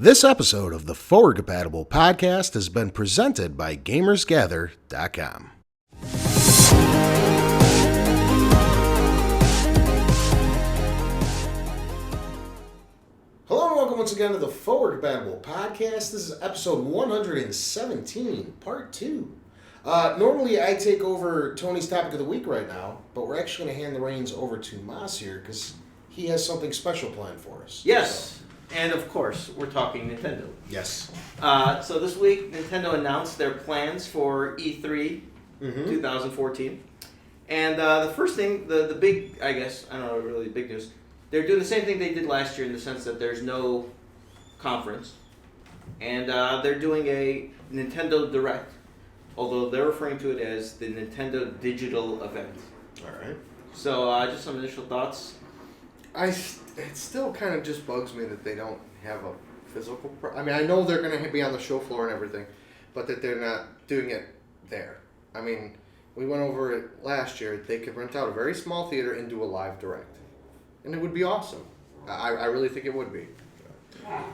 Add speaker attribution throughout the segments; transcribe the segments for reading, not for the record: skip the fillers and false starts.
Speaker 1: This episode of the Forward Compatible podcast has been presented by GamersGather.com. Hello and welcome once again to the Forward Compatible podcast. This is episode 117, part 2. Normally I take over Tony's topic of the week right now, but we're actually going to hand the reins over to Mas here because he has something special planned for us.
Speaker 2: Yes. And of course, we're talking Nintendo.
Speaker 1: Yes.
Speaker 2: So this week, Nintendo announced their plans for E3 2014. And the first thing, the big, I guess, I don't know, really big news, they're doing the same thing they did last year in the sense that there's no conference. And they're doing a Nintendo Direct, although they're referring to it as the Nintendo Digital Event.
Speaker 1: All right.
Speaker 2: So just some initial thoughts.
Speaker 3: It still kind of just bugs me that they don't have a physical... I mean, I know they're going to be on the show floor and everything, but that they're not doing it there. I mean, we went over it last year. They could rent out a very small theater and do a live direct. And it would be awesome. I really think it would be.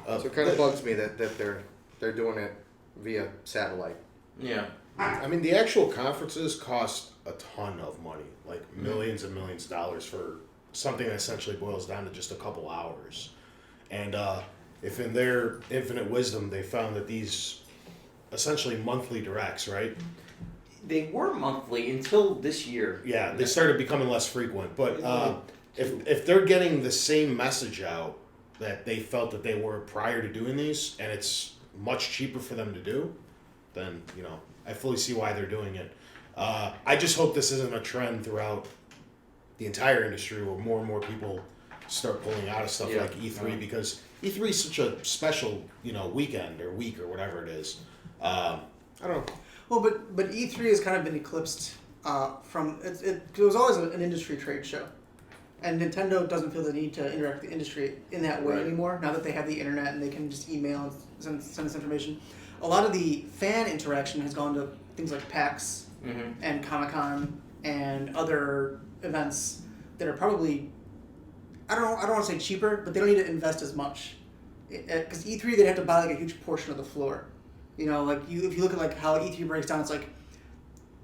Speaker 3: So it kind of bugs me that they're doing it via satellite.
Speaker 2: Yeah.
Speaker 1: I mean, the actual conferences cost a ton of money, like millions and millions of dollars for something that essentially boils down to just a couple hours. And if in their infinite wisdom they found that these essentially monthly directs, right?
Speaker 2: They were monthly until this year.
Speaker 1: Yeah, they started becoming less frequent. But if they're getting the same message out that they felt that they were prior to doing these, and it's much cheaper for them to do, then, you know, I fully see why they're doing it. I just hope this isn't a trend throughout the entire industry where more and more people start pulling out of stuff like E3 because E3 is such a special, weekend or week or whatever it is. I don't know.
Speaker 4: Well, but E3 has kind of been eclipsed from it was always an industry trade show, and Nintendo doesn't feel the need to interact with the industry in that way anymore. Now that they have the internet and they can just email and send us information, a lot of the fan interaction has gone to things like PAX and Comic-Con and other events that are probably, I don't want to say cheaper, but they don't need to invest as much. Because E3, they'd have to buy like a huge portion of the floor. You know, if you look at like how E3 breaks down, it's like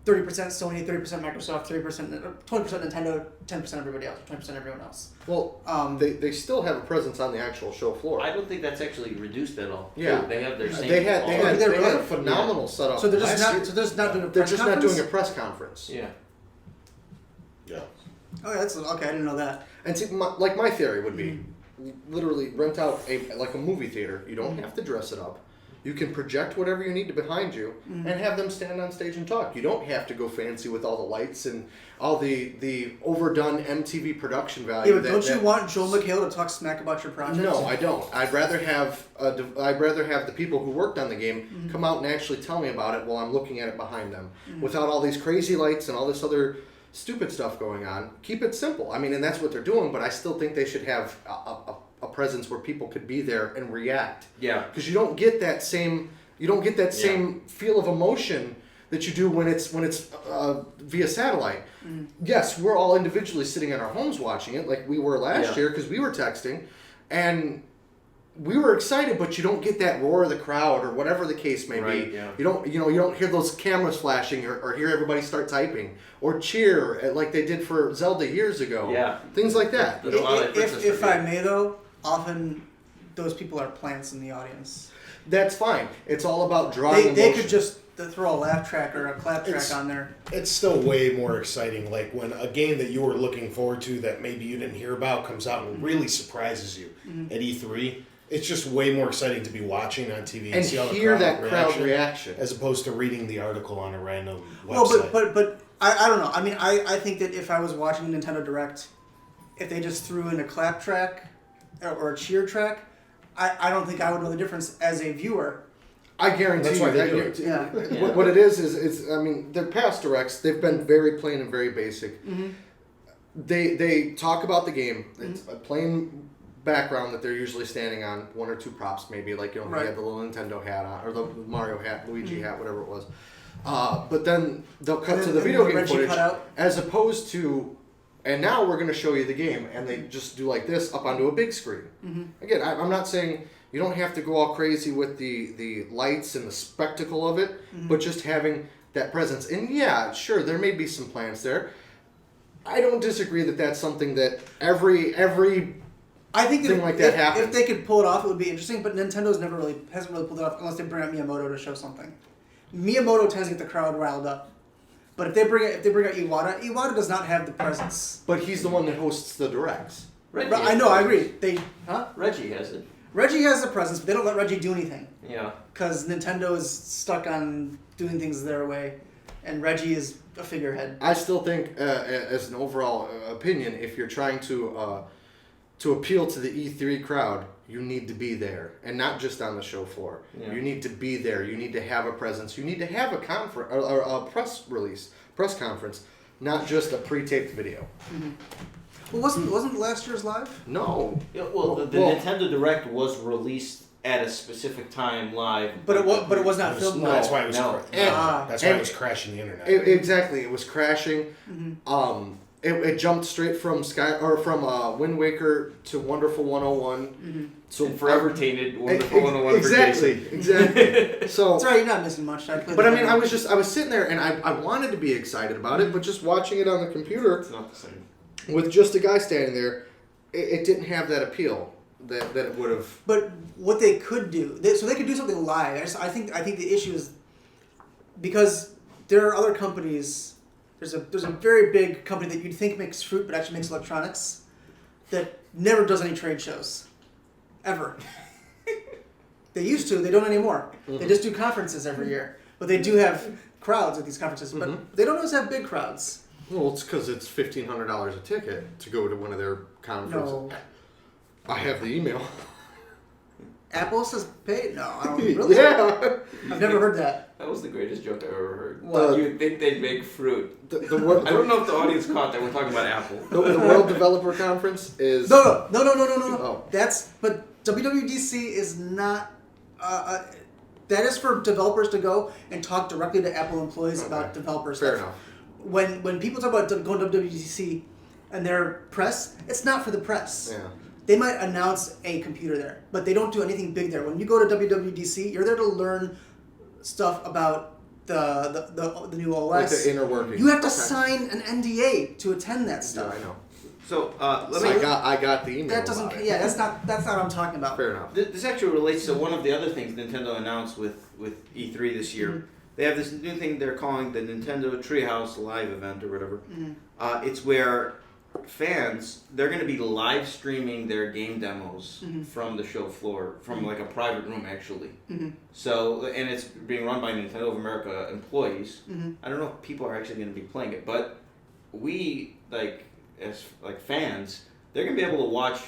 Speaker 4: 30% Sony, 30% Microsoft, 20% Nintendo, 10% everybody else, 20% everyone else.
Speaker 3: Well, they still have a presence on the actual show floor.
Speaker 2: I don't think that's actually reduced at all.
Speaker 3: Yeah,
Speaker 2: they have their same.
Speaker 3: They had a phenomenal setup.
Speaker 4: So they're just not doing a press conference?
Speaker 3: not doing a press conference.
Speaker 2: Yeah.
Speaker 1: Yeah.
Speaker 4: Oh, that's okay. I didn't know that.
Speaker 3: And see, my theory would be, literally rent out a movie theater. You don't have to dress it up. You can project whatever you need to behind you and have them stand on stage and talk. You don't have to go fancy with all the lights and all the overdone MTV production value.
Speaker 4: Yeah, but don't you want Joel McHale to talk smack about your project?
Speaker 3: No, I don't. I'd rather have the people who worked on the game come out and actually tell me about it while I'm looking at it behind them, without all these crazy lights and all this other stupid stuff going on. Keep it simple. I mean, and that's what they're doing. But I still think they should have a presence where people could be there and react.
Speaker 2: Yeah.
Speaker 3: Because you don't get that same same feel of emotion that you do when it's via satellite. Yes, we're all individually sitting in our homes watching it like we were last year because we were texting, and we were excited, but you don't get that roar of the crowd or whatever the case may be.
Speaker 2: Yeah.
Speaker 3: You don't hear those cameras flashing or hear everybody start typing or cheer like they did for Zelda years ago.
Speaker 2: Yeah.
Speaker 3: Things like that.
Speaker 4: If I may though, often those people are plants in the audience.
Speaker 3: That's fine. It's all about drawing
Speaker 4: They
Speaker 3: emotion.
Speaker 4: could just throw a laugh track or a clap track on there.
Speaker 1: It's still way more exciting, like when a game that you were looking forward to that maybe you didn't hear about comes out and really surprises you at E3. It's just way more exciting to be watching on TV and see all the
Speaker 3: hear that crowd reaction
Speaker 1: as opposed to reading the article on a random website.
Speaker 4: Well, but I don't know. I mean, I think that if I was watching Nintendo Direct, if they just threw in a clap track or a cheer track, I don't think I would know the difference as a viewer.
Speaker 3: I guarantee
Speaker 1: That's
Speaker 3: you
Speaker 1: why they
Speaker 3: that
Speaker 1: do it.
Speaker 4: Yeah.
Speaker 3: What it is I mean, their past directs, they've been very plain and very basic. They talk about the game. It's a plain background that they're usually standing on, one or two props maybe, like, they had the little Nintendo hat on, or the Mario hat, Luigi hat, whatever it was. But then they'll cut to the video game footage, as opposed to And now we're going to show you the game, and they just do like this up onto a big screen. Mm-hmm. Again, I'm not saying You don't have to go all crazy with the lights and the spectacle of it, but just having that presence. And yeah, sure, there may be some plans there. I don't disagree that that's something that every
Speaker 4: I think
Speaker 3: thing like that happens.
Speaker 4: If they could pull it off, it would be interesting. But Nintendo's hasn't really pulled it off unless they bring out Miyamoto to show something. Miyamoto tends to get the crowd riled up. But if they bring out Iwata does not have the presence.
Speaker 3: But he's the one that hosts the directs.
Speaker 4: I know, I agree.
Speaker 2: Reggie has it.
Speaker 4: Reggie has the presence, but they don't let Reggie do anything.
Speaker 2: Yeah.
Speaker 4: Because Nintendo is stuck on doing things their way, and Reggie is a figurehead.
Speaker 3: I still think, as an overall opinion, if you're trying to appeal to the E3 crowd, you need to be there, and not just on the show floor.
Speaker 2: Yeah.
Speaker 3: You need to be there. You need to have a presence. You need to have a conference or a press conference, not just a pre-taped video.
Speaker 4: Mm-hmm. Well, wasn't last year's live?
Speaker 3: No.
Speaker 2: Yeah, well, the Nintendo Direct was released at a specific time live,
Speaker 4: but it was not filmed.
Speaker 1: No, that's why it was. That's why it was crashing the internet.
Speaker 3: Exactly, it was crashing.
Speaker 4: Mm-hmm.
Speaker 3: It jumped straight from Wind Waker to Wonderful 101.
Speaker 4: Mm-hmm.
Speaker 2: So forever tainted Wonderful 101
Speaker 3: exactly,
Speaker 2: for Jason.
Speaker 3: Exactly. So
Speaker 4: that's right, you're not missing much.
Speaker 3: But I mean, I was sitting there and I wanted to be excited about it, but just watching it on the computer,
Speaker 2: It's not the same.
Speaker 3: with just a guy standing there, it didn't have that appeal that it would have.
Speaker 4: But what they could do, so they could do something live. I think the issue is because there are other companies. There's a very big company that you'd think makes fruit but actually makes electronics that never does any trade shows, ever. They used to. They don't anymore. Mm-hmm. They just do conferences every year, but they do have crowds at these conferences. But they don't always have big crowds.
Speaker 3: Well, it's because it's $1,500 a ticket to go to one of their conferences.
Speaker 4: No.
Speaker 3: I have the email.
Speaker 4: Apple says pay? No, I don't really.
Speaker 3: Yeah.
Speaker 4: I've never heard that.
Speaker 2: That was the greatest joke I've ever heard.
Speaker 4: What?
Speaker 2: You'd think they'd make fruit.
Speaker 3: I
Speaker 2: don't know if the audience caught that. We're talking about Apple.
Speaker 3: The World Developer Conference is...
Speaker 4: No.
Speaker 3: Oh.
Speaker 4: But WWDC is not... that is for developers to go and talk directly to Apple employees about developer stuff.
Speaker 3: Fair enough.
Speaker 4: When people talk about going to WWDC and their press, it's not for the press.
Speaker 3: Yeah.
Speaker 4: They might announce a computer there, but they don't do anything big there. When you go to WWDC, you're there to learn stuff about the new OS.
Speaker 3: Like the inner workings.
Speaker 4: You have to sign an NDA to attend that stuff.
Speaker 3: Yeah, I know.
Speaker 2: So
Speaker 3: I got the email.
Speaker 4: That doesn't. Yeah, that's not what I'm talking about.
Speaker 3: Fair enough.
Speaker 2: This actually relates to one of the other things Nintendo announced with E3 this year. Mm-hmm. They have this new thing they're calling the Nintendo Treehouse Live event or whatever. Mm-hmm. It's where fans, they're going to be live streaming their game demos from the show floor, from like a private room actually. Mm-hmm. So, and it's being run by Nintendo of America employees. Mm-hmm. I don't know if people are actually going to be playing it, but we, as fans, they're going to be able to watch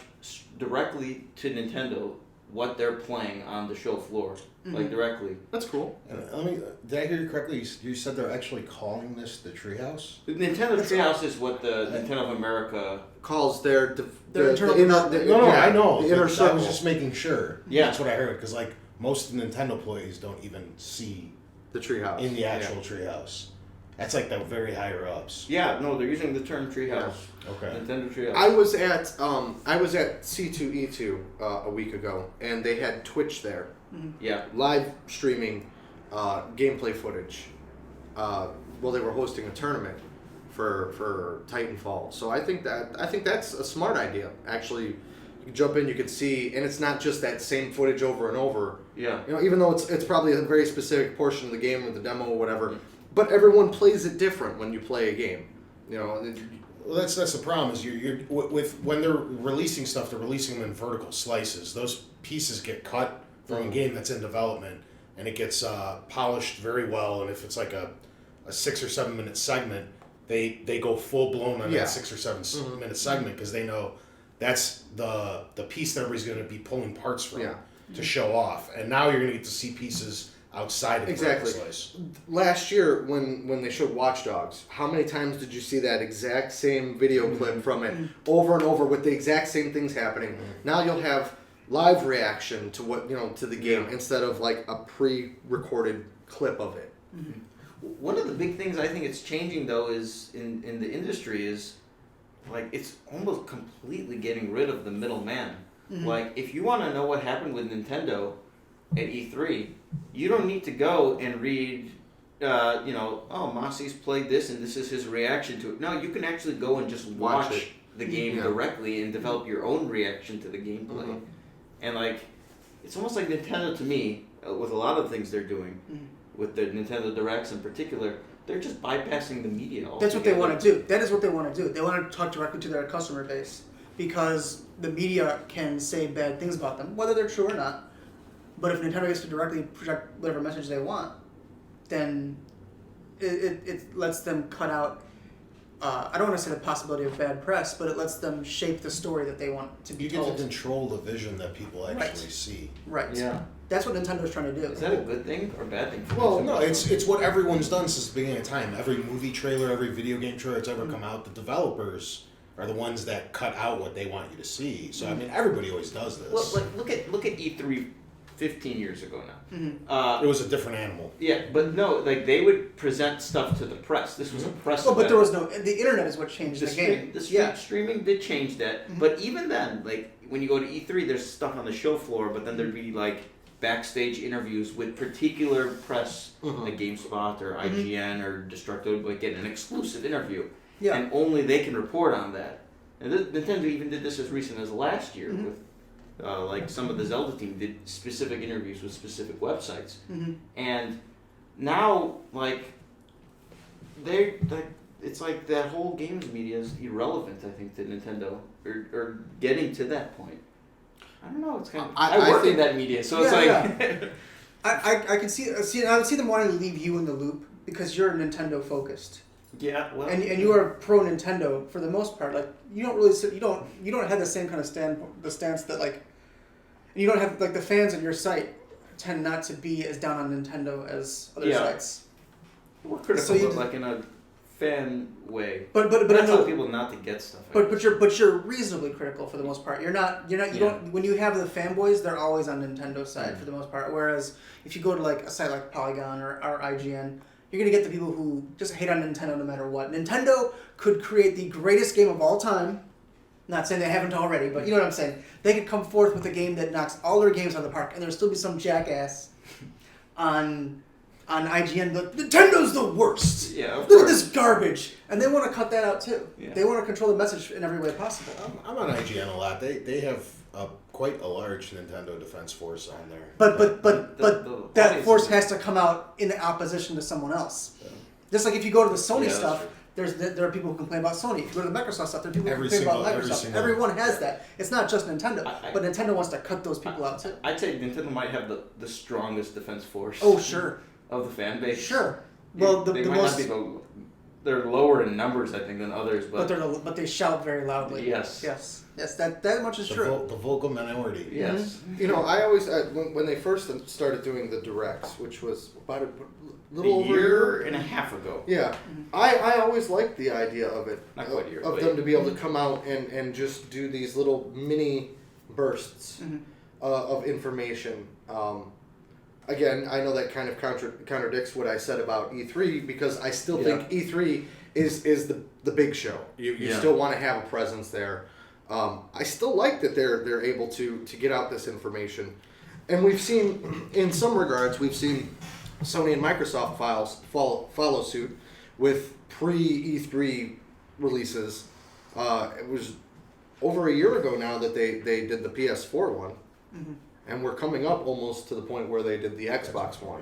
Speaker 2: directly to Nintendo what they're playing on the show floor, directly.
Speaker 3: That's cool.
Speaker 1: Did I hear you correctly? You said they're actually calling this the Treehouse?
Speaker 2: The Nintendo Treehouse is what the Nintendo of America
Speaker 3: calls their
Speaker 4: internal.
Speaker 1: I know.
Speaker 3: The inner circle.
Speaker 1: I was just making sure.
Speaker 2: Yeah,
Speaker 1: that's what I heard. Because most Nintendo employees don't even see
Speaker 3: the Treehouse
Speaker 1: in the actual Treehouse. That's the very higher ups.
Speaker 2: Yeah, no, they're using the term Treehouse.
Speaker 1: Yeah. Okay.
Speaker 2: Nintendo Treehouse.
Speaker 3: I was at C2E2 a week ago, and they had Twitch there.
Speaker 2: Mm-hmm. Yeah.
Speaker 3: Live streaming gameplay footage. Well, they were hosting a tournament for Titanfall. So I think that's a smart idea. Actually, you can jump in, you can see, and it's not just that same footage over and over.
Speaker 2: Yeah.
Speaker 3: Even though it's probably a very specific portion of the game or the demo or whatever. Mm-hmm. But everyone plays it different when you play a game, Well,
Speaker 1: that's the problem. Is you're when they're releasing stuff, they're releasing them in vertical slices. Those pieces get cut from a game that's in development, and it gets polished very well. And if it's like a 6 or 7 minute segment, they go full blown on that 6 or 7 minute segment because they know that's the piece that everybody's going to be pulling parts from to show off. And now you're going to get to see pieces outside of
Speaker 3: exactly.
Speaker 1: the slice.
Speaker 3: Last year, when they showed Watch Dogs, how many times did you see that exact same video clip from it over and over with the exact same things happening? Mm-hmm. Now you'll have live reaction to what to the game instead of a pre-recorded clip of it.
Speaker 2: Mm-hmm. One of the big things I think it's changing though is in the industry is it's almost completely getting rid of the middleman. Like, if you want to know what happened with Nintendo at E3, you don't need to go and read, Mossy's played this and this is his reaction to it. No, you can actually go and just watch the game directly and develop your own reaction to the gameplay. And, like, it's almost like Nintendo to me, with a lot of the things they're doing, with the Nintendo Directs in particular, they're just bypassing the media altogether.
Speaker 4: That's what they want to do. That is what they want to do. They want to talk directly to their customer base because the media can say bad things about them, whether they're true or not. But if Nintendo gets to directly project whatever message they want, then it lets them cut out, I don't want to say the possibility of bad press, but it lets them shape the story that they want to be told.
Speaker 1: You get to control the vision that people actually see.
Speaker 4: Right.
Speaker 2: Yeah.
Speaker 4: That's what Nintendo's trying to do.
Speaker 2: Is that a good thing or a bad thing? For
Speaker 1: Well,
Speaker 2: Nintendo?
Speaker 1: no, it's what everyone's done since the beginning of time. Every movie trailer, every video game trailer that's ever come out, the developers are the ones that cut out what they want you to see. So, I mean, everybody always does this.
Speaker 2: Well, like, look at E3 15 years ago now.
Speaker 1: It was a different animal.
Speaker 2: Yeah, but no, like, they would present stuff to the press. This was a press
Speaker 4: But
Speaker 2: event.
Speaker 4: there was no... The internet is what changed the game.
Speaker 2: Streaming did change that. But even then, like, when you go to E3, there's stuff on the show floor, but then there'd be, like, backstage interviews with particular press, like GameSpot or IGN or Destructo, like, get an exclusive interview.
Speaker 4: Yeah.
Speaker 2: And only they can report on that. And Nintendo even did this as recent as last year with, like, some of the Zelda team did specific interviews with specific websites. And now, like, it's like that whole games media is irrelevant, I think, to Nintendo, or getting to that point. I don't know. It's kind of I work in that media, so it's like
Speaker 4: I can see I would see them wanting to leave you in the loop because you're Nintendo focused.
Speaker 2: Yeah, well,
Speaker 4: and you are pro Nintendo for the most part. Like you don't really you don't have the same kind of stance that like you don't have like the fans of your site tend not to be as down on Nintendo as other sites.
Speaker 2: We're critical, but like in a fan way.
Speaker 4: But
Speaker 2: I tell people not to get stuff.
Speaker 4: But you're reasonably critical for the most part. You don't when you have the fanboys, they're always on Nintendo's side for the most part. Whereas if you go to like a site like Polygon or IGN, you're gonna get the people who just hate on Nintendo no matter what. Nintendo could create the greatest game of all time. Not saying they haven't already, but you know what I'm saying. They could come forth with a game that knocks all their games out of the park, and there'll still be some jackass on IGN. Nintendo's the worst.
Speaker 2: Yeah,
Speaker 4: look at this garbage, and they want to cut that out too.
Speaker 2: Yeah.
Speaker 4: They want to control the message in every way possible.
Speaker 1: I'm on IGN a lot. They have quite a large Nintendo defense force on there.
Speaker 4: But
Speaker 2: the
Speaker 4: that force has to come out in opposition to someone else. Yeah. Just like if you go to the Sony stuff, there are people who complain about Sony. If you go to the Microsoft stuff, there are people who complain about Microsoft. Everyone has that. It's not just Nintendo, but Nintendo wants to cut those people out too.
Speaker 2: I'd say Nintendo might have the strongest defense force.
Speaker 4: Oh sure.
Speaker 2: Of the fan base.
Speaker 4: Sure. Well,
Speaker 2: they might not be they're lower in numbers, I think, than others,
Speaker 4: but they shout very loudly.
Speaker 2: Yes.
Speaker 4: That much is true.
Speaker 1: The vocal minority.
Speaker 2: Yes.
Speaker 3: You know, I always when they first started doing the directs, which was about a little over
Speaker 2: a year and a half ago.
Speaker 3: Yeah, I always liked the idea of it,
Speaker 2: not quite a year,
Speaker 3: of them to be able to come out and just do these little mini bursts of information. Again, I know that kind of contradicts what I said about E3 because I still think E3 is the big show. You still want to have a presence there. I still like that they're able to get out this information, and we've seen in some regards Sony and Microsoft follow suit with pre-E3 releases. It was over a year ago now that they did the PS4 one. And we're coming up almost to the point where they did the Xbox one.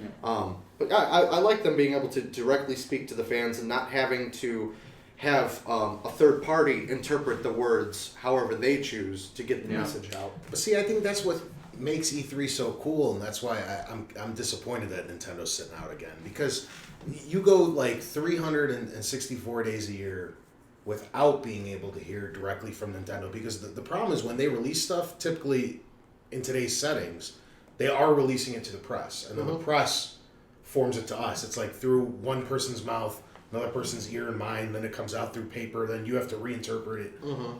Speaker 3: Yeah. But I like them being able to directly speak to the fans and not having to have a third party interpret the words however they choose to get the message out.
Speaker 1: But see, I think that's what makes E3 so cool, and that's why I'm disappointed that Nintendo's sitting out again. Because you go like 364 days a year without being able to hear directly from Nintendo. Because the problem is when they release stuff, typically in today's settings, they are releasing it to the press, and then the press forms it to us. It's like through one person's mouth, another person's ear and mind, then it comes out through paper, then you have to reinterpret it.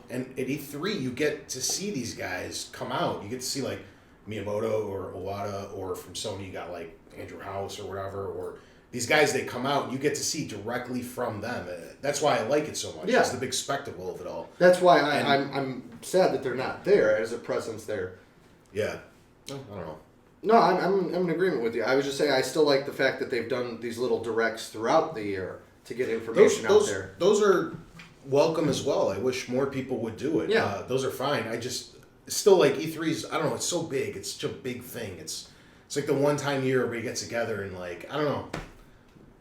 Speaker 1: And at E3, you get to see these guys come out. You get to see like Miyamoto or Iwata, or from Sony, you got like Andrew House or whatever, or these guys, they come out and you get to see directly from them. That's why I like it so much.
Speaker 3: Yeah.
Speaker 1: It's the big spectacle of it all.
Speaker 3: That's why I'm sad that they're not there as a presence there.
Speaker 1: Yeah. I don't know.
Speaker 3: No, I'm in agreement with you. I was just saying I still like the fact that they've done these little directs throughout the year to get information out there.
Speaker 1: Those are welcome as well. I wish more people would do it.
Speaker 3: Yeah.
Speaker 1: Those are fine. Still like E3's, I don't know, it's so big. It's such a big thing. It's like the one time a year where we get together and like, I don't know.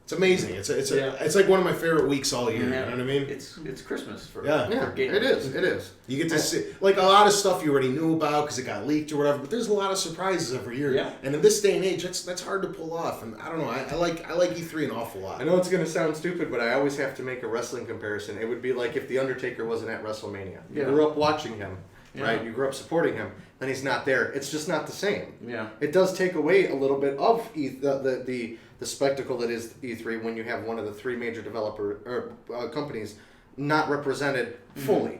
Speaker 1: It's amazing. It's like one of my favorite weeks all year.
Speaker 2: Yeah.
Speaker 1: You know what I mean?
Speaker 2: It's Christmas for
Speaker 3: Yeah,
Speaker 2: for gamers.
Speaker 3: it is.
Speaker 1: You get to see like a lot of stuff you already knew about because it got leaked or whatever. But there's a lot of surprises every year.
Speaker 2: Yeah.
Speaker 1: And in this day and age, that's hard to pull off. And I don't know. I like E3 an awful lot.
Speaker 3: I know it's going to sound stupid, but I always have to make a wrestling comparison. It would be like if The Undertaker wasn't at WrestleMania. You grew up watching him, right? You grew up supporting him, then he's not there. It's just not the same.
Speaker 2: Yeah.
Speaker 3: It does take away a little bit of the spectacle that is E3 when you have one of the three major companies not represented fully.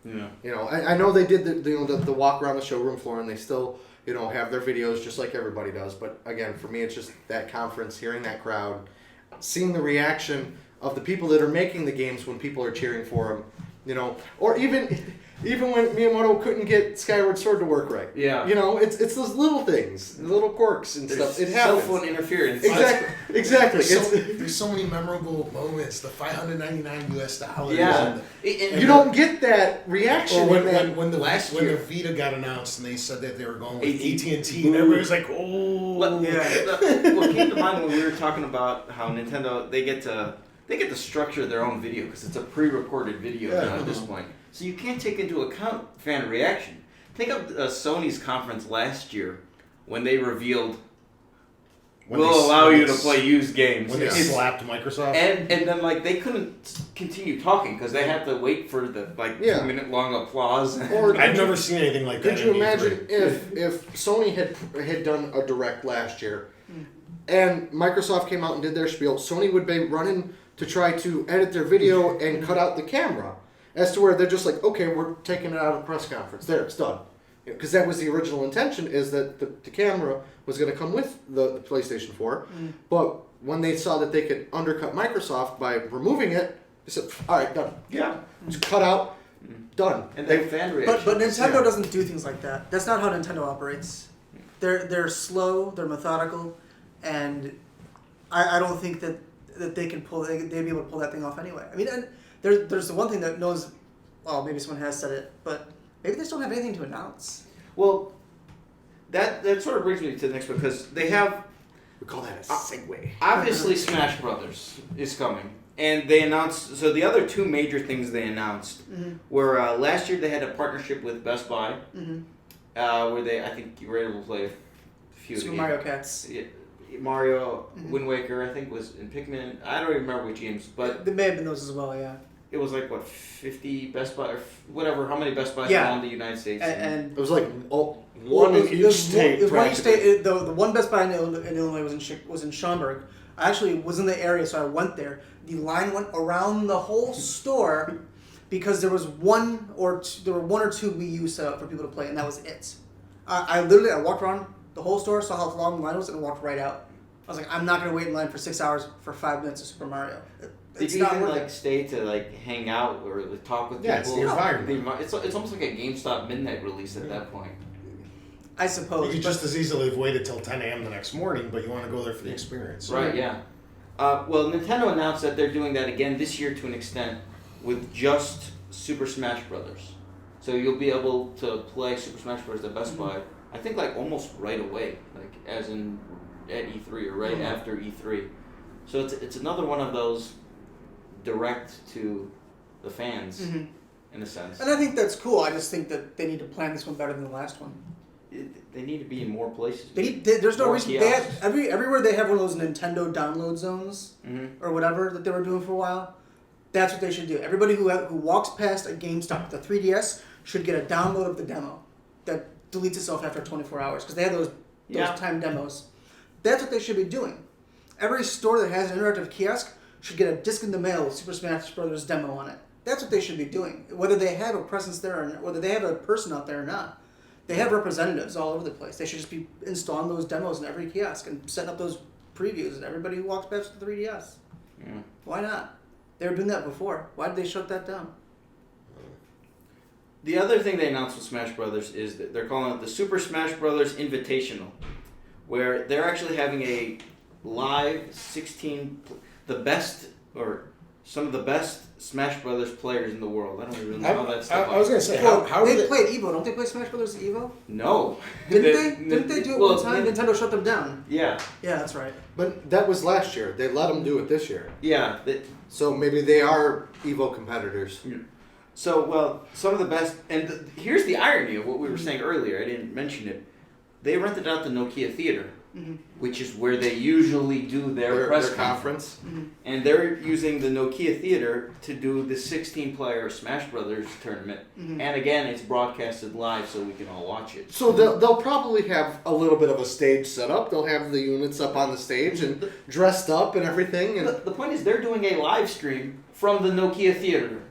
Speaker 2: Yeah.
Speaker 3: You know, I know they did the walk around the showroom floor, and they still have their videos just like everybody does. But again, for me, it's just that conference, hearing that crowd, seeing the reaction of the people that are making the games when people are cheering for them, or even when Miyamoto couldn't get Skyward Sword to work right.
Speaker 2: Yeah.
Speaker 3: It's those little things, the little quirks and stuff. It happens.
Speaker 2: Cell phone interference.
Speaker 3: Exactly.
Speaker 1: There's so many memorable moments. The $599 US.
Speaker 2: Yeah.
Speaker 1: And
Speaker 3: You don't get that reaction.
Speaker 1: Or
Speaker 3: when
Speaker 1: the Vita got announced and they said that they were going with AT&T and everybody was like, oh.
Speaker 2: What came to mind when we were talking about how Nintendo they get to structure their own video because it's a pre-recorded video now at this point. So you can't take into account fan reaction. Think of Sony's conference last year when they revealed we'll allow you to play used games.
Speaker 1: When they slapped Microsoft.
Speaker 2: And then like they couldn't continue talking because they had to wait for the 2-minute long applause.
Speaker 3: Or
Speaker 1: I've never seen anything like that.
Speaker 3: Could you imagine if Sony had done a direct last year and Microsoft came out and did their spiel, Sony would be running to try to edit their video and cut out the camera. As to where they're just like, okay, we're taking it out of the press conference. There, it's done. Because that was the original intention, is that the camera was going to come with the PlayStation 4. But when they saw that they could undercut Microsoft by removing it, they said, all right, done.
Speaker 2: Yeah.
Speaker 3: It's cut out, done.
Speaker 2: And then fan reaction.
Speaker 4: But Nintendo doesn't do things like that. That's not how Nintendo operates. They're slow, they're methodical, and I don't think that they can they'd be able to pull that thing off anyway. I mean, and there's the one thing that knows, well, maybe someone has said it, but maybe they just don't have anything to announce.
Speaker 2: Well, that sort of brings me to the next one because they have.
Speaker 3: We call that a segue.
Speaker 2: Obviously, Smash Brothers is coming, and they announced. So the other two major things they announced were last year they had a partnership with Best Buy, where I think you were able to play a few.
Speaker 4: Super Mario Kats.
Speaker 2: Yeah, Mario, Wind Waker, I think was in Pikmin. I don't even remember which games, but
Speaker 4: There may have been those as well, yeah.
Speaker 2: it was like 50 Best Buy or whatever. How many Best Buys
Speaker 4: Yeah.
Speaker 2: around the United States?
Speaker 4: And
Speaker 3: It was like one in each state.
Speaker 4: It was one each
Speaker 3: practically.
Speaker 4: state. The one Best Buy in Illinois was in Schaumburg. I actually was in the area, so I went there. The line went around the whole store because there was one or two Wii U set up for people to play, and that was it. I walked around the whole store, saw how long the line was, and walked right out. I was like, I'm not going to wait in line for 6 hours for 5 minutes of Super Mario.
Speaker 2: Did
Speaker 4: It's
Speaker 2: you
Speaker 4: not
Speaker 2: even
Speaker 4: worth
Speaker 2: like
Speaker 4: it.
Speaker 2: stay to hang out or talk with
Speaker 1: Yeah,
Speaker 2: people?
Speaker 1: it's the environment.
Speaker 2: It's almost like a GameStop midnight release at that point.
Speaker 4: I suppose.
Speaker 1: You could
Speaker 4: but-
Speaker 1: just as easily have waited till 10 a.m. the next morning, but you want to go there for the experience.
Speaker 2: Right, yeah. Well, Nintendo announced that they're doing that again this year to an extent with just Super Smash Brothers. So you'll be able to play Super Smash Bros. At Best Buy, I think like almost right away, like as in at E3 or right after E3. So it's another one of those direct to the fans in a sense.
Speaker 4: And I think that's cool. I just think that they need to plan this one better than the last one.
Speaker 2: They need to be in more places.
Speaker 4: There's no
Speaker 2: More
Speaker 4: reason. They have,
Speaker 2: kiosks.
Speaker 4: everywhere they have one of those Nintendo download zones or whatever that they were doing for a while. That's what they should do. Everybody who walks past a GameStop with a 3DS should get a download of the demo that deletes itself after 24 hours because they have those time demos. That's what they should be doing. Every store that has an interactive kiosk should get a disc in the mail with Super Smash Brothers demo on it. That's what they should be doing. Whether they have a presence there or whether they have a person out there or not. They have representatives all over the place. They should just be installing those demos in every kiosk and setting up those previews. Everybody walks past the 3DS.
Speaker 2: Yeah.
Speaker 4: Why not? They were doing that before. Why did they shut that down?
Speaker 2: The other thing they announced with Smash Brothers is that they're calling it the Super Smash Brothers Invitational, where they're actually having a live 16, the best or some of the best Smash Brothers players in the world. I don't even know how that's.
Speaker 1: I was gonna say
Speaker 4: Well,
Speaker 1: how
Speaker 4: they
Speaker 1: did
Speaker 4: played Evo. Don't they play Smash Brothers at Evo?
Speaker 2: No.
Speaker 4: Didn't they do it one time? Nintendo shut them down.
Speaker 2: Yeah.
Speaker 4: Yeah, that's right.
Speaker 3: But that was last year. They let them do it this year.
Speaker 2: Yeah.
Speaker 3: So maybe they are Evo competitors.
Speaker 2: So, well, some of the best, and here's the irony of what we were saying earlier. I didn't mention it. They rented out the Nokia Theater, which is where they usually do their press conference. And they're using the Nokia Theater to do the 16-player Smash Brothers tournament. And again, it's broadcasted live so we can all watch it.
Speaker 3: So they'll probably have a little bit of a stage set up. They'll have the units up on the stage and dressed up and everything. And
Speaker 2: The point is, they're doing a live stream from the Nokia Theater.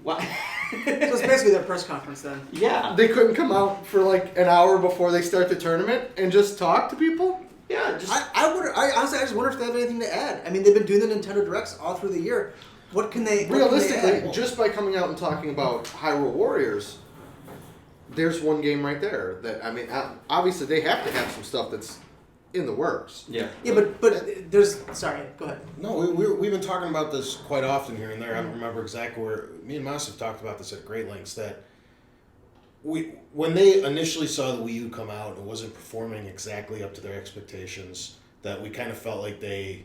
Speaker 2: What?
Speaker 4: So it's basically their press conference then.
Speaker 2: Yeah.
Speaker 3: they couldn't come out for like an hour before they start the tournament and just talk to people?
Speaker 2: Yeah, just...
Speaker 4: I honestly just wonder if they have anything to add. I mean, they've been doing the Nintendo Directs all through the year. What can they
Speaker 3: Realistically, just by coming out and talking about Hyrule Warriors, there's one game right there that, I mean, obviously they have to have some stuff that's in the works.
Speaker 2: Yeah.
Speaker 4: Yeah, but there's... Sorry, go ahead.
Speaker 1: No, we've been talking about this quite often here and there. I don't remember exactly where. Me and Moss have talked about this at great lengths. That when they initially saw the Wii U come out, it wasn't performing exactly up to their expectations. That we kind of felt like they,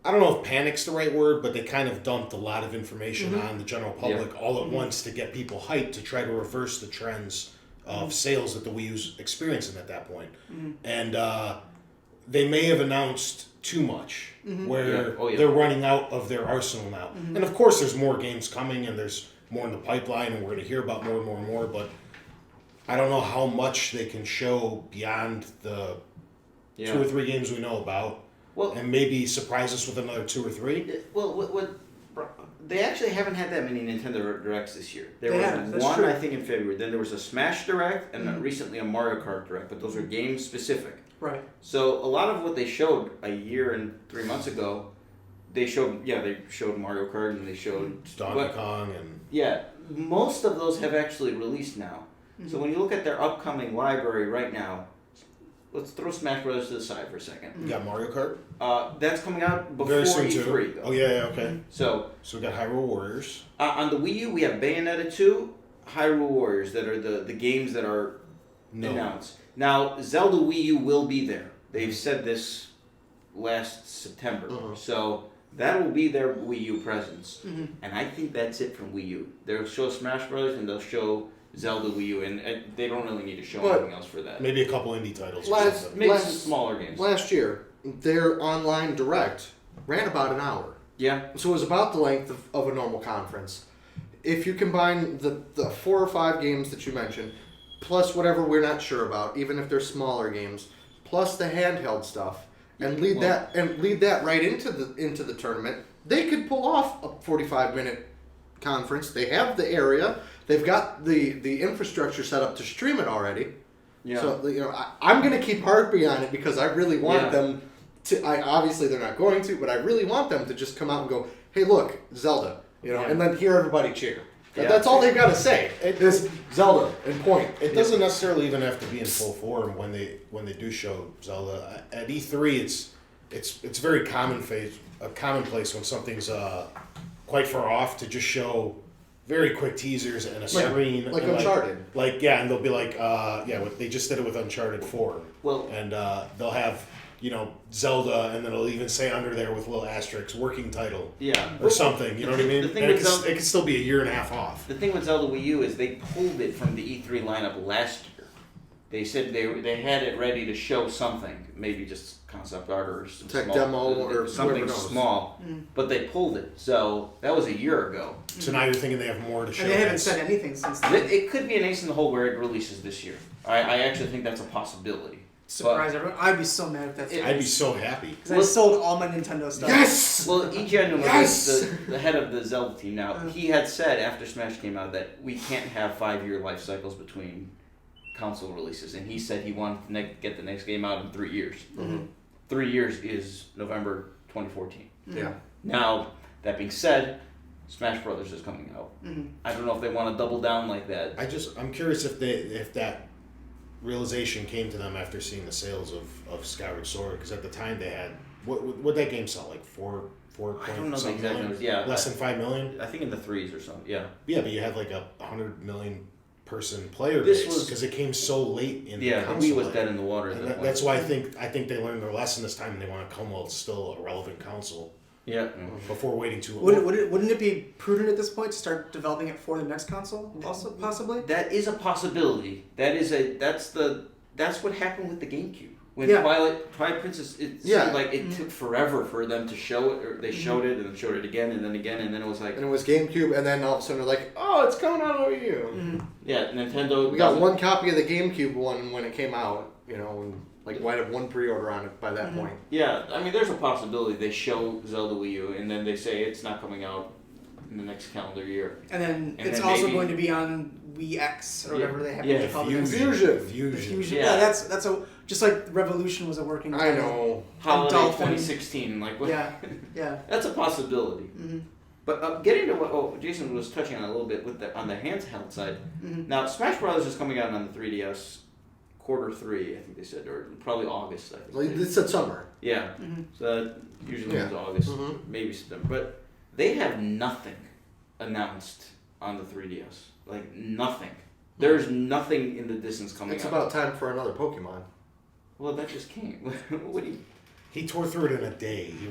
Speaker 1: I don't know if panic's the right word, but they kind of dumped a lot of information on the general public all at once to get people hyped to try to reverse the trends of sales that the Wii U's experiencing at that point. And they may have announced too much, where they're running out of their arsenal now. And of course there's more games coming and there's more in the pipeline and we're going to hear about more and more and more, but I don't know how much they can show beyond the 2 or 3 games we know about, and maybe surprise us with another 2 or 3.
Speaker 2: Well, they actually haven't had that many Nintendo Directs this year. There was
Speaker 4: that's
Speaker 2: one,
Speaker 4: true.
Speaker 2: I think, in February. Then there was a Smash Direct, and then recently a Mario Kart Direct. But those are game specific.
Speaker 4: Right.
Speaker 2: So a lot of what they showed a year and 3 months ago, they showed Mario Kart and they showed
Speaker 1: Donkey Kong and
Speaker 2: most of those have actually released now. So when you look at their upcoming library right now, let's throw Smash Brothers to the side for a second.
Speaker 1: you got Mario Kart.
Speaker 2: That's coming out before
Speaker 1: Very soon
Speaker 2: E3.
Speaker 1: too.
Speaker 2: Though.
Speaker 1: Oh yeah, okay.
Speaker 2: So
Speaker 1: we got Hyrule Warriors.
Speaker 2: on the Wii U, we have Bayonetta 2, Hyrule Warriors that are the games that are announced. Now, Zelda Wii U will be there. They've said this last September. So that will be their Wii U presence. And I think that's it from Wii U. They'll show Smash Brothers and they'll show Zelda Wii U, and they don't really need to show anything else for that.
Speaker 1: Maybe a couple indie titles.
Speaker 2: Maybe some smaller games.
Speaker 3: Last year, their online direct ran about an hour.
Speaker 2: Yeah.
Speaker 3: So it was about the length of a normal conference. If you combine the 4 or 5 games that you mentioned, plus whatever we're not sure about, even if they're smaller games, plus the handheld stuff, and lead that right into the tournament, they could pull off a 45-minute conference. They have the area. They've got the infrastructure set up to stream it already.
Speaker 2: Yeah.
Speaker 3: So I'm going to keep harping on it because I really want them to. Obviously they're not going to, but I really want them to just come out and go, "Hey, look, Zelda," and then hear everybody cheer. That's all they've got to say. It is Zelda and point.
Speaker 1: It doesn't necessarily even have to be in full form when they do show Zelda at E3. It's very commonplace when something's quite far off to just show very quick teasers and a screen,
Speaker 3: like
Speaker 1: and
Speaker 3: Uncharted.
Speaker 1: And they'll be like, they just did it with Uncharted 4.
Speaker 2: Well,
Speaker 1: and they'll have Zelda, and then it'll even say under there with little asterisks, working title, or something. You know what I mean?
Speaker 2: The thing
Speaker 1: and
Speaker 2: with
Speaker 1: it could still be a year and a half off.
Speaker 2: The thing with Zelda Wii U is they pulled it from the E3 lineup last year. They said they had it ready to show something, maybe just concept art or some
Speaker 3: tech
Speaker 2: small,
Speaker 3: demo or
Speaker 2: something small, but they pulled it. So that was a year ago.
Speaker 1: So now you're thinking they have more to show.
Speaker 4: And they haven't said anything since then.
Speaker 2: It could be an ace in the hole where it releases this year. I actually think that's a possibility.
Speaker 4: Surprise everyone. I'd be so mad if that's
Speaker 1: I'd be so happy.
Speaker 4: because I sold all my Nintendo stuff.
Speaker 3: Yes!
Speaker 2: Well, Ijanuma, the head of the Zelda team now, he had said after Smash came out that we can't have 5-year life cycles between console releases, and he said he wanted to get the next game out in 3 years. 3 years is November 2014.
Speaker 3: Yeah.
Speaker 2: Now, that being said, Smash Brothers is coming out.
Speaker 4: Mm-hmm.
Speaker 2: I don't know if they want to double down like that.
Speaker 1: I'm curious if that realization came to them after seeing the sales of Skyward Sword, because at the time they had what that game sell, like four
Speaker 2: I don't know the
Speaker 1: something
Speaker 2: exact
Speaker 1: million?
Speaker 2: numbers. Yeah,
Speaker 1: Less than 5 million.
Speaker 2: I think in the threes or something. Yeah.
Speaker 1: Yeah, but you had like a 100 million person player
Speaker 2: This
Speaker 1: base
Speaker 2: was-
Speaker 1: because it came so late in the
Speaker 2: Yeah, the
Speaker 1: console.
Speaker 2: Wii was dead in the water at
Speaker 1: And
Speaker 2: that point.
Speaker 1: that's why I think they learned their lesson this time, and they want to come while it's still a relevant console
Speaker 2: Yeah.
Speaker 1: before waiting too long.
Speaker 4: Wouldn't it be prudent at this point to start developing it for the next console? Also, possibly.
Speaker 2: That is a possibility. That's what happened with the GameCube. When
Speaker 4: Yeah.
Speaker 2: Twilight Princess, it
Speaker 3: Yeah.
Speaker 2: seemed like it took forever for them to show it, or they showed it and then showed it again, and then it was like,
Speaker 3: And it was GameCube, and then all of a sudden they're like, oh, it's coming out on Wii U.
Speaker 2: yeah, Nintendo.
Speaker 3: We got
Speaker 2: doesn't-
Speaker 3: one copy of the GameCube one when it came out, you know, and like might have one pre-order on it by that point.
Speaker 2: Yeah, I mean, there's a possibility they show Zelda Wii U, and then they say it's not coming out in the next calendar year.
Speaker 4: And then
Speaker 2: And
Speaker 4: it's
Speaker 2: then
Speaker 4: also
Speaker 2: maybe-
Speaker 4: going to be on Wii X or
Speaker 2: Yeah.
Speaker 4: whatever they have
Speaker 2: Yeah,
Speaker 4: to call it.
Speaker 3: Fusion.
Speaker 1: Fusion.
Speaker 4: Yeah, that's a just like Revolution was a working
Speaker 3: I
Speaker 4: title.
Speaker 3: know.
Speaker 2: Holiday
Speaker 4: Dolphin.
Speaker 2: 2016, like what?
Speaker 4: Yeah, yeah.
Speaker 2: That's a possibility.
Speaker 4: Mm-hmm.
Speaker 2: But getting to what Jason was touching on a little bit with on the handheld side.
Speaker 4: Mm-hmm.
Speaker 2: Now, Smash Brothers is coming out on the 3DS Q3, I think they said, or probably August. I think.
Speaker 3: Well, it said summer.
Speaker 2: Yeah,
Speaker 4: Mm-hmm.
Speaker 2: so that usually
Speaker 3: Yeah.
Speaker 2: means August,
Speaker 3: Mhm.
Speaker 2: maybe September. But they have nothing announced on the 3DS. Like nothing. There's nothing in the distance coming
Speaker 3: It's
Speaker 2: out.
Speaker 3: about time for another Pokemon.
Speaker 2: Well, that just came. What do you?
Speaker 1: He tore through it in a day. He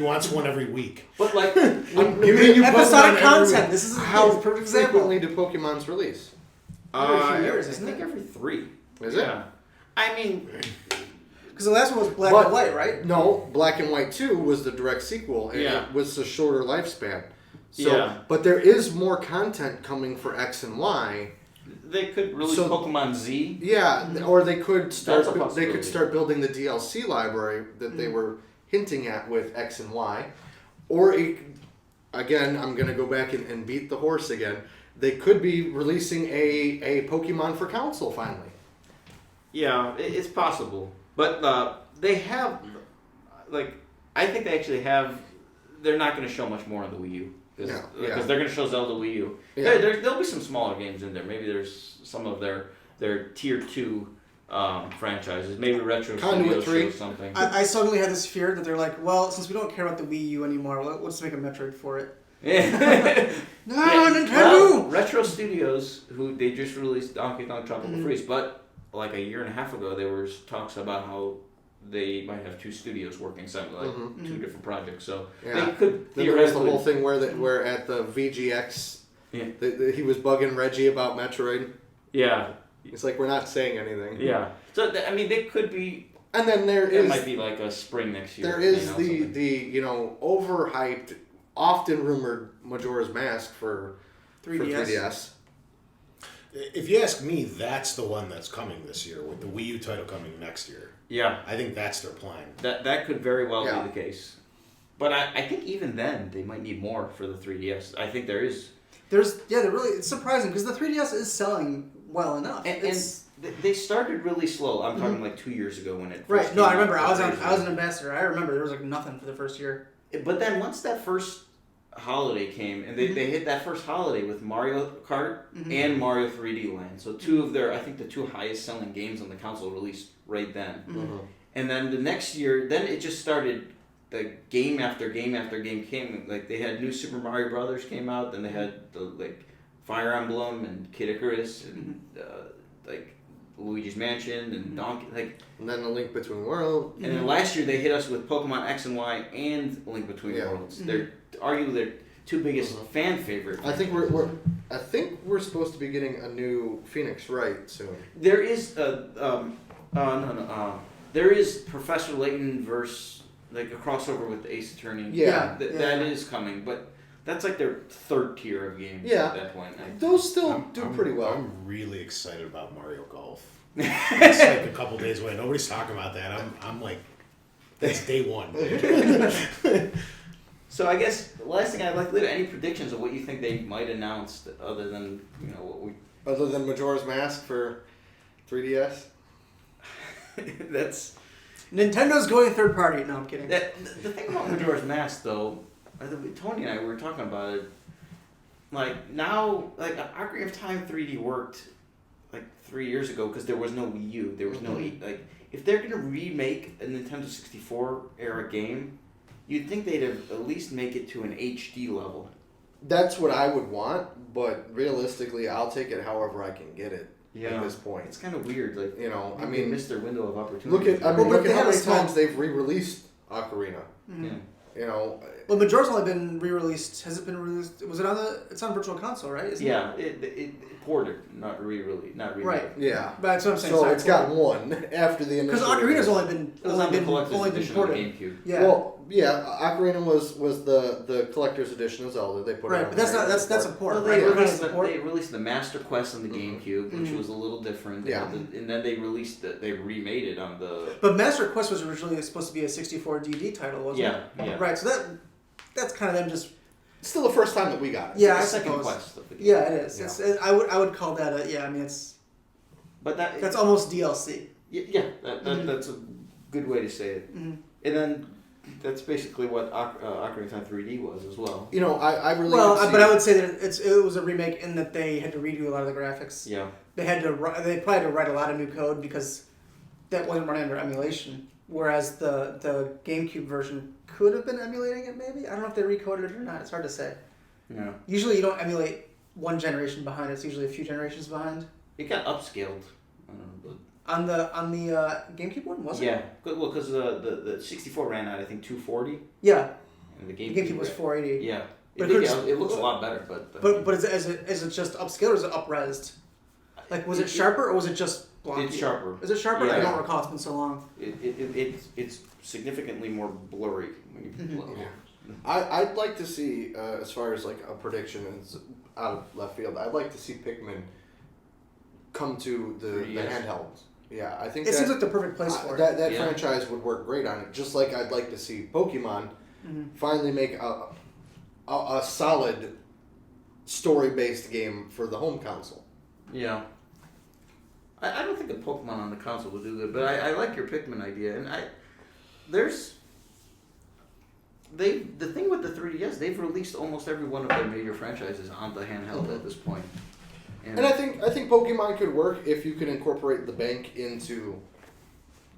Speaker 1: wants one every week.
Speaker 2: But like,
Speaker 3: I'm giving you
Speaker 4: Episodic
Speaker 3: Pokemon every
Speaker 4: content.
Speaker 3: week.
Speaker 4: This is
Speaker 3: How
Speaker 4: a perfect example.
Speaker 3: frequently do Pokemons release?
Speaker 4: Every few years,
Speaker 2: I
Speaker 4: isn't
Speaker 2: think
Speaker 4: it?
Speaker 2: every 3.
Speaker 3: Is it?
Speaker 2: Yeah. I mean,
Speaker 4: Because the last one was black
Speaker 3: But-
Speaker 4: and white, right?
Speaker 3: No, Black and White 2 was the direct sequel, and
Speaker 2: Yeah.
Speaker 3: it was a shorter lifespan. So,
Speaker 2: Yeah.
Speaker 3: But there is more content coming for X and Y.
Speaker 2: they could release
Speaker 3: So-
Speaker 2: Pokemon Z.
Speaker 3: Yeah, or they could start.
Speaker 2: That's a
Speaker 3: They
Speaker 2: possibility.
Speaker 3: could start building the DLC library that they were hinting at with X and Y, or again, I'm gonna go back and beat the horse again. They could be releasing a Pokemon for console finally.
Speaker 2: Yeah, it's possible. But they have, like, I think they actually have. They're not going to show much more on the Wii U because
Speaker 3: Yeah, yeah.
Speaker 2: they're going to show Zelda Wii U.
Speaker 3: Yeah.
Speaker 2: There'll be some smaller games in there. Maybe there's some of their tier 2 franchises. Maybe Retro
Speaker 3: Conduit
Speaker 2: Studios
Speaker 3: 3.
Speaker 2: shows something.
Speaker 4: I suddenly had this fear that they're like, well, since we don't care about the Wii U anymore, let's make a Metroid for it.
Speaker 2: Yeah.
Speaker 4: No,
Speaker 2: Yeah,
Speaker 4: Nintendo!
Speaker 2: well, Retro Studios, who they just released Donkey Kong Tropical
Speaker 4: Mhm.
Speaker 2: Freeze, but like a year and a half ago, there was talks about how they might have 2 studios working simultaneously, like
Speaker 3: Mhm.
Speaker 2: 2 different projects. So
Speaker 3: Yeah.
Speaker 2: they could
Speaker 3: Then there was the
Speaker 2: theoretically.
Speaker 3: whole thing where at the VGX,
Speaker 2: Yeah.
Speaker 3: he was bugging Reggie about Metroid.
Speaker 2: Yeah,
Speaker 3: He's like, we're not saying anything.
Speaker 2: yeah. So I mean, they could be.
Speaker 3: And then
Speaker 2: It might be like a spring next year.
Speaker 3: there
Speaker 2: you
Speaker 3: is
Speaker 2: know,
Speaker 3: the
Speaker 2: something.
Speaker 3: overhyped, often rumored Majora's Mask for
Speaker 4: 3DS.
Speaker 3: 3DS.
Speaker 1: If you ask me, that's the one that's coming this year, with the Wii U title coming next year.
Speaker 2: Yeah,
Speaker 1: I think that's their plan.
Speaker 2: that could very well
Speaker 3: Yeah.
Speaker 2: be the case. But I think even then they might need more for the 3DS. I think there is.
Speaker 4: They're really, it's surprising because the 3DS is selling well enough.
Speaker 2: And
Speaker 4: It's-
Speaker 2: they started really slow. I'm talking like 2 years ago when it first
Speaker 4: right,
Speaker 2: came
Speaker 4: no, I
Speaker 2: out.
Speaker 4: remember, I was an ambassador. I remember there was like nothing for the first year.
Speaker 2: But then once that first holiday came, and they hit that first holiday with Mario Kart and Mario 3D Land. So two of I think the 2 highest selling games on the console released right then. And then the next year, then it just started. The game after game after game came. Like they had new Super Mario Brothers came out. Then they had the like Fire Emblem and Kid Icarus and like Luigi's Mansion and Donkey like.
Speaker 3: And then the Link Between Worlds.
Speaker 2: And then last year they hit us with Pokemon X and Y and Link Between
Speaker 3: Yeah.
Speaker 2: Worlds. They're arguably their 2 biggest fan favorite.
Speaker 3: I think we're supposed to be getting a new Phoenix Wright soon.
Speaker 2: There is there is Professor Layton versus like a crossover with the Ace Attorney.
Speaker 3: Yeah.
Speaker 2: That is coming, but that's like their 3rd tier of games
Speaker 3: Yeah.
Speaker 2: at that point.
Speaker 3: Those still do pretty well.
Speaker 1: I'm really excited about Mario Golf. It's like a couple days away. Nobody's talking about that. I'm like, that's day one.
Speaker 2: So I guess the last thing I'd like to leave, any predictions of what you think they might announce other than what we.
Speaker 3: Other than Majora's Mask for 3DS.
Speaker 2: That's.
Speaker 4: Nintendo's going third party. No, I'm kidding.
Speaker 2: The thing about Majora's Mask, though, Tony and I were talking about it. Like now, like Ocarina of Time 3D worked like 3 years ago because there was no Wii U. There was no like. If they're gonna remake a Nintendo 64 era game, you'd think they'd at least make it to an HD level.
Speaker 3: That's what I would want, but realistically, I'll take it however I can get it at this point.
Speaker 2: It's kind of weird, like
Speaker 3: I
Speaker 2: they
Speaker 3: mean,
Speaker 2: missed their window of opportunity.
Speaker 3: look at how many
Speaker 4: small...
Speaker 3: times they've re-released Ocarina.
Speaker 2: Yeah.
Speaker 4: Well, Majora's only been re-released. Has it been released? Was it on the? It's on Virtual Console, right? Isn't
Speaker 2: it ported, not re-released, not remade.
Speaker 4: Right.
Speaker 3: Yeah.
Speaker 4: But that's what I'm saying.
Speaker 3: So it's got one after the initial.
Speaker 4: Because Ocarina's only been
Speaker 2: It was on the collector's edition of the
Speaker 4: ported.
Speaker 2: GameCube.
Speaker 4: Yeah.
Speaker 3: Well, yeah, Ocarina was the collector's edition of Zelda. They put it
Speaker 4: right,
Speaker 3: on
Speaker 4: but that's a port.
Speaker 2: Well,
Speaker 4: right?
Speaker 2: they released the Master Quest on the GameCube, which was a little different.
Speaker 3: Yeah.
Speaker 2: And then they remade it on the.
Speaker 4: But Master Quest was originally supposed to be a 64 DD title, wasn't it?
Speaker 2: Yeah.
Speaker 4: Right. So that's kind of them just.
Speaker 3: It's still the first time that we got it.
Speaker 4: Yeah,
Speaker 2: the
Speaker 4: I
Speaker 2: second
Speaker 4: suppose.
Speaker 2: quest of the game.
Speaker 4: Yeah, it is.
Speaker 3: Yeah.
Speaker 4: I would call that a I mean it's.
Speaker 2: But
Speaker 4: that's almost DLC.
Speaker 2: Yeah, that's a good way to say it.
Speaker 4: Mm-hmm.
Speaker 2: And then that's basically what Ocarina of Time 3D was as well.
Speaker 3: I really.
Speaker 4: Well, but I would say that it was a remake in that they had to redo a lot of the graphics.
Speaker 2: Yeah.
Speaker 4: They probably had to write a lot of new code because that wasn't running under emulation. Whereas the GameCube version could have been emulating it, maybe. I don't know if they recoded it or not. It's hard to say.
Speaker 2: Yeah.
Speaker 4: Usually, you don't emulate one generation behind. It's usually a few generations behind.
Speaker 2: It got upscaled.
Speaker 4: On the GameCube one, was it?
Speaker 2: Yeah. Well, because the 64 ran at I think 240.
Speaker 4: Yeah.
Speaker 2: And the
Speaker 4: The GameCube was 480.
Speaker 2: Yeah.
Speaker 4: But
Speaker 2: It looks a lot better,
Speaker 4: But is it just upscaled or is it upresed? Like, was it sharper or was it just blocky?
Speaker 2: It's sharper.
Speaker 4: Is it sharper?
Speaker 2: Yeah.
Speaker 4: I don't recall. It's been so long.
Speaker 2: It's significantly more blurry when you blow.
Speaker 3: I'd like to see, as far as like a prediction is out of left field, I'd like to see Pikmin come to the handhelds. Yeah, I think
Speaker 4: it seems like the perfect place for it.
Speaker 3: That franchise would work great on it. Just like I'd like to see Pokemon finally make a solid story-based game for the home console.
Speaker 2: Yeah. I don't think a Pokemon on the console would do good, but I like your Pikmin idea, and the thing with the 3DS, they've released almost every one of their major franchises on the handheld at this point. And
Speaker 3: I think Pokemon could work if you could incorporate the bank into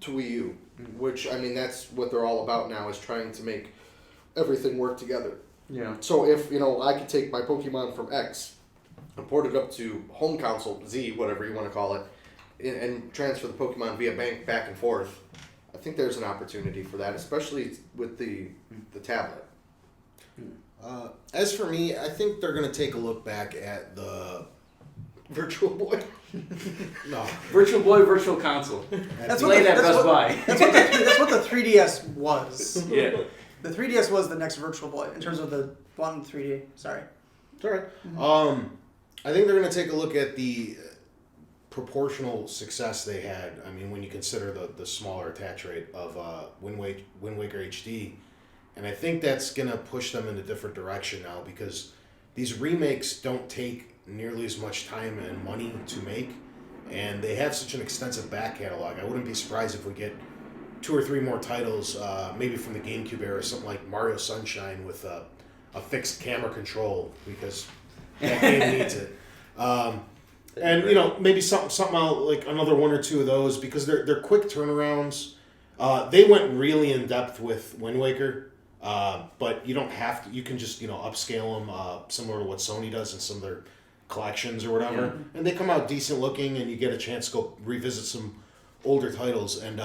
Speaker 3: Wii U, which I mean that's what they're all about now, is trying to make everything work together.
Speaker 2: Yeah.
Speaker 3: So if I could take my Pokemon from X and port it up to home console Z, whatever you want to call it, and transfer the Pokemon via bank back and forth, I think there's an opportunity for that, especially with the tablet.
Speaker 1: As for me, I think they're going to take a look back at the
Speaker 3: Virtual Boy.
Speaker 1: No.
Speaker 2: Virtual Boy, Virtual Console.
Speaker 4: That's
Speaker 2: Played at Best Buy.
Speaker 4: That's what the 3DS was.
Speaker 2: Yeah.
Speaker 4: The 3DS was the next Virtual Boy in terms of the one 3D. Sorry.
Speaker 1: It's all right. I think they're going to take a look at the proportional success they had. I mean, when you consider the smaller attach rate of Wind Waker HD, and I think that's going to push them in a different direction now because these remakes don't take nearly as much time and money to make, and they have such an extensive back catalog. I wouldn't be surprised if we get 2 or 3 more titles, maybe from the GameCube era, something like Mario Sunshine with a fixed camera control because that game needs it. And maybe something out like another 1 or 2 of those because they're quick turnarounds. They went really in depth with Wind Waker, but you don't have to. You can just upscale them similar to what Sony does in some of their collections or whatever, and they come out decent looking, and you get a chance to go revisit some older titles, and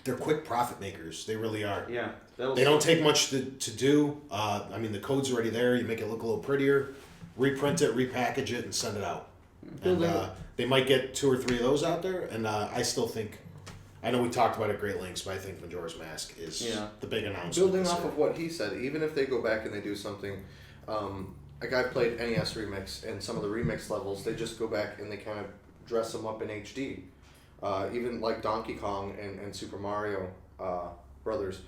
Speaker 1: they're quick profit makers. They really are.
Speaker 2: Yeah.
Speaker 1: They don't take much to do. I mean, the code's already there. You make it look a little prettier, reprint it, repackage it, and send it out. And they might get 2 or 3 of those out there, and I still think. I know we talked about it at great lengths, but I think Majora's Mask is the big announcement.
Speaker 3: Building off of what he said, even if they go back and they do something, like I played NES Remix, and some of the remix levels, they just go back and they kind of dress them up in HD. Even like Donkey Kong and Super Mario Brothers,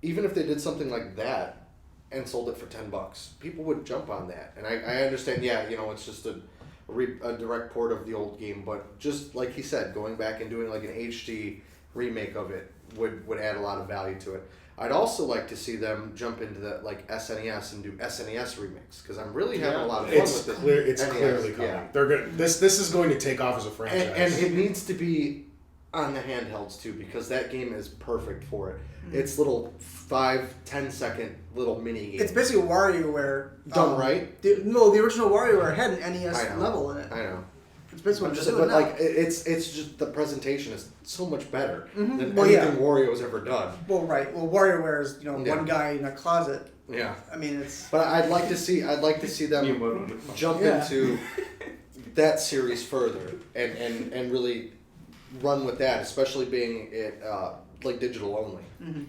Speaker 3: even if they did something like that and sold it for $10, people would jump on that. And I understand, it's just a direct port of the old game, but just like he said, going back and doing like an HD remake of it would add a lot of value to it. I'd also like to see them jump into the like SNES and do SNES remakes because I'm really having a lot of fun
Speaker 1: It's
Speaker 3: with
Speaker 1: clear.
Speaker 3: it.
Speaker 1: It's clearly coming.
Speaker 3: Yeah.
Speaker 1: They're gonna. This is going to take off as a franchise.
Speaker 3: And it needs to be on the handhelds too because that game is perfect for it. It's little 5-10 second little mini games.
Speaker 4: It's basically WarioWare
Speaker 3: done right.
Speaker 4: The original WarioWare had an NES level in it.
Speaker 3: I know.
Speaker 4: It's basically what
Speaker 3: I'm
Speaker 4: I'm
Speaker 3: just,
Speaker 4: doing
Speaker 3: but
Speaker 4: now.
Speaker 3: like it's just the presentation is so much better than
Speaker 4: Well,
Speaker 3: anything
Speaker 4: yeah.
Speaker 3: Wario's ever done.
Speaker 4: Well, right. Well, WarioWare is
Speaker 3: Yeah.
Speaker 4: one guy in a closet.
Speaker 3: Yeah.
Speaker 4: I mean, it's.
Speaker 3: But I'd like to see them jump into that series further and really run with that, especially being it like digital only.
Speaker 4: Mm-hmm.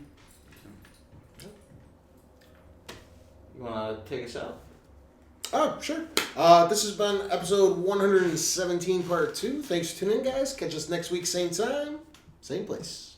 Speaker 2: You want to take us out?
Speaker 1: Oh, sure. This has been episode 117, part 2. Thanks for tuning in, guys. Catch us next week, same time, same place.